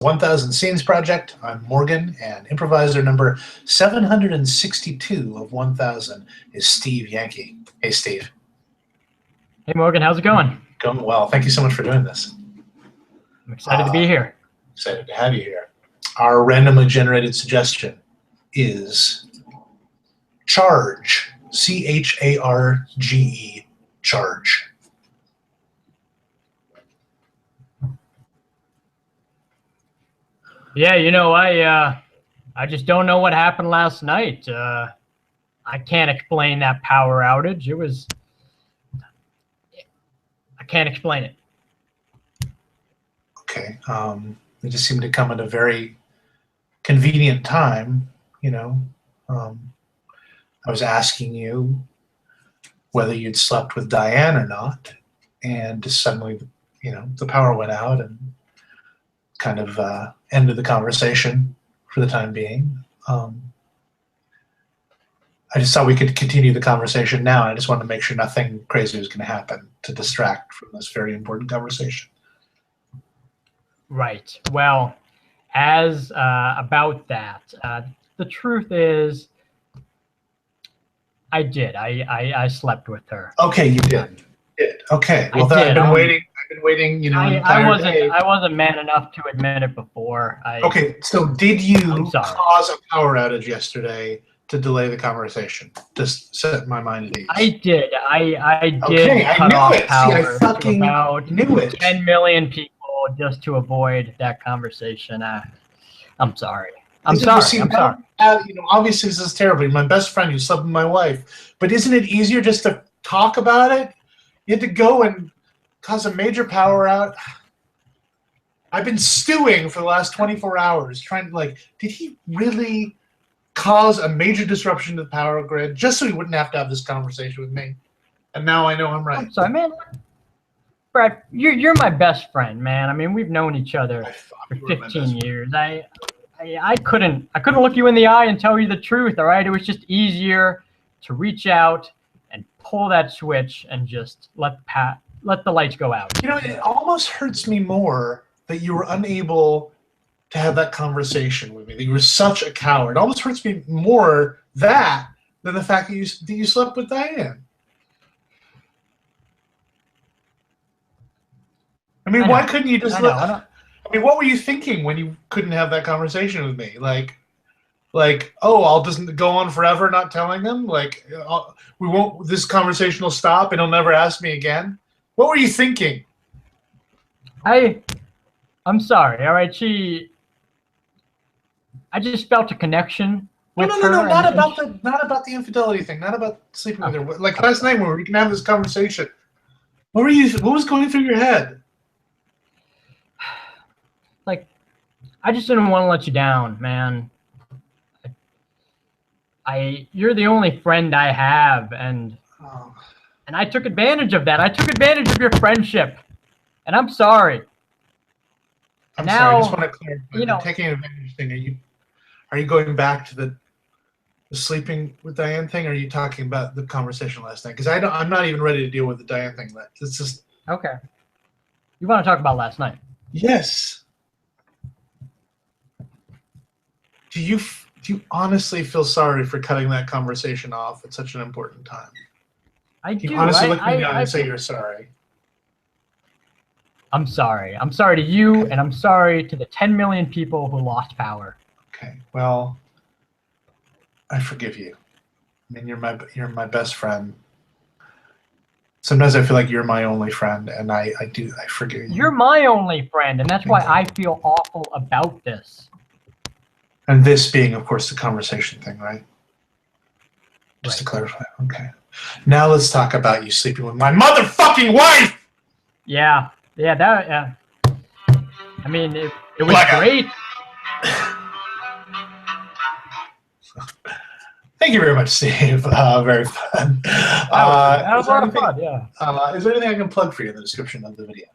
1000 Scenes Project. I'm Morgan, and improviser number 762 of 1000 is Steve Yenke. Hey, Steve. Hey, Morgan, how's it going? Going well. Thank you so much for doing this. I'm excited to be here. Excited to have you here. Our randomly generated suggestion is charge. C-H-A-R-G-E. Charge. Yeah, you know, I just don't know what happened last night. I can't explain that power outage. I can't explain it. Okay. It just seemed to come at a very convenient time, you know. I was asking you whether you'd slept with Diane or not, and just suddenly, you know, the power went out and kind of ended the conversation for the time being. I just thought we could continue the conversation now. I just wanted to make sure nothing crazy was going to happen to distract from this very important conversation. Right. Well, as about that, the truth is, I did. I slept with her. Okay, you did. Okay. Well, I've been waiting. I've been waiting. You know, I wasn't man enough to admit it before. Okay. So, did you cause a power outage yesterday to delay the conversation? Just set my mind at ease. I did. I did cut off power I fucking to about knew it. 10 million people just to avoid that conversation. I'm sorry. I'm sorry. You know, obviously this is terrible. You're my best friend. You slept with my wife. But isn't it easier just to talk about it? You had to go and cause a major power out. I've been stewing for the last 24 hours trying to, did he really cause a major disruption to the power grid just so he wouldn't have to have this conversation with me? And now I know I'm right. I'm sorry, man. Brad, you're my best friend, man. I mean, we've known each other for 15 years. I couldn't look you in the eye and tell you the truth, all right? It was just easier to reach out and pull that switch and just let the lights go out. You know, it almost hurts me more that you were unable to have that conversation with me, that you were such a coward. It almost hurts me more that than the fact that you slept with Diane. I mean, why couldn't you just I mean, what were you thinking when you couldn't have that conversation with me? Like, oh, I'll just go on forever not telling him? This conversation will stop and he'll never ask me again? What were you thinking? I'm sorry, all right? I just felt a connection with her. No, not about the infidelity thing, not about sleeping with her. Like last night when we can have this conversation. What was going through your head? I just didn't want to let you down, man. You're the only friend I have, and I took advantage of that. I took advantage of your friendship, and I'm sorry. I'm sorry. I just want to clarify. You know, taking advantage thing. Are you going back to the sleeping with Diane thing? Or are you talking about the conversation last night? Because I'm not even ready to deal with the Diane thing. It's just okay. You want to talk about last night? Yes. Do you honestly feel sorry for cutting that conversation off at such an important time? I do. You honestly look me down and say you're sorry. I'm sorry. I'm sorry to you, and I'm sorry to the 10 million people who lost power. Okay. Well, I forgive you. I mean, you're my best friend. Sometimes I feel like you're my only friend, and I forgive you. You're my only friend, and that's why I feel awful about this. And this being, of course, the conversation thing, right? Just to clarify. Okay. Now let's talk about you sleeping with my motherfucking wife! Yeah. I mean, it was great. Thank you very much, Steve. Very fun. That was a lot of fun, yeah. Is there anything I can plug for you in the description of the video?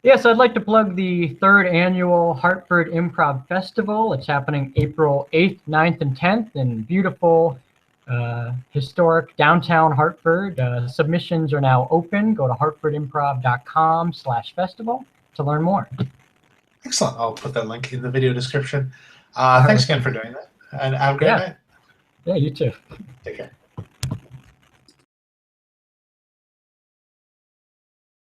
Yes, I'd like to plug the 3rd annual Hartford Improv Festival. It's happening April 8th, 9th, and 10th in beautiful, historic downtown Hartford. Submissions are now open. Go to hartfordimprov.com/festival to learn more. Excellent. I'll put that link in the video description. Thanks again for doing that, and have a great night. Yeah, you too. Take care.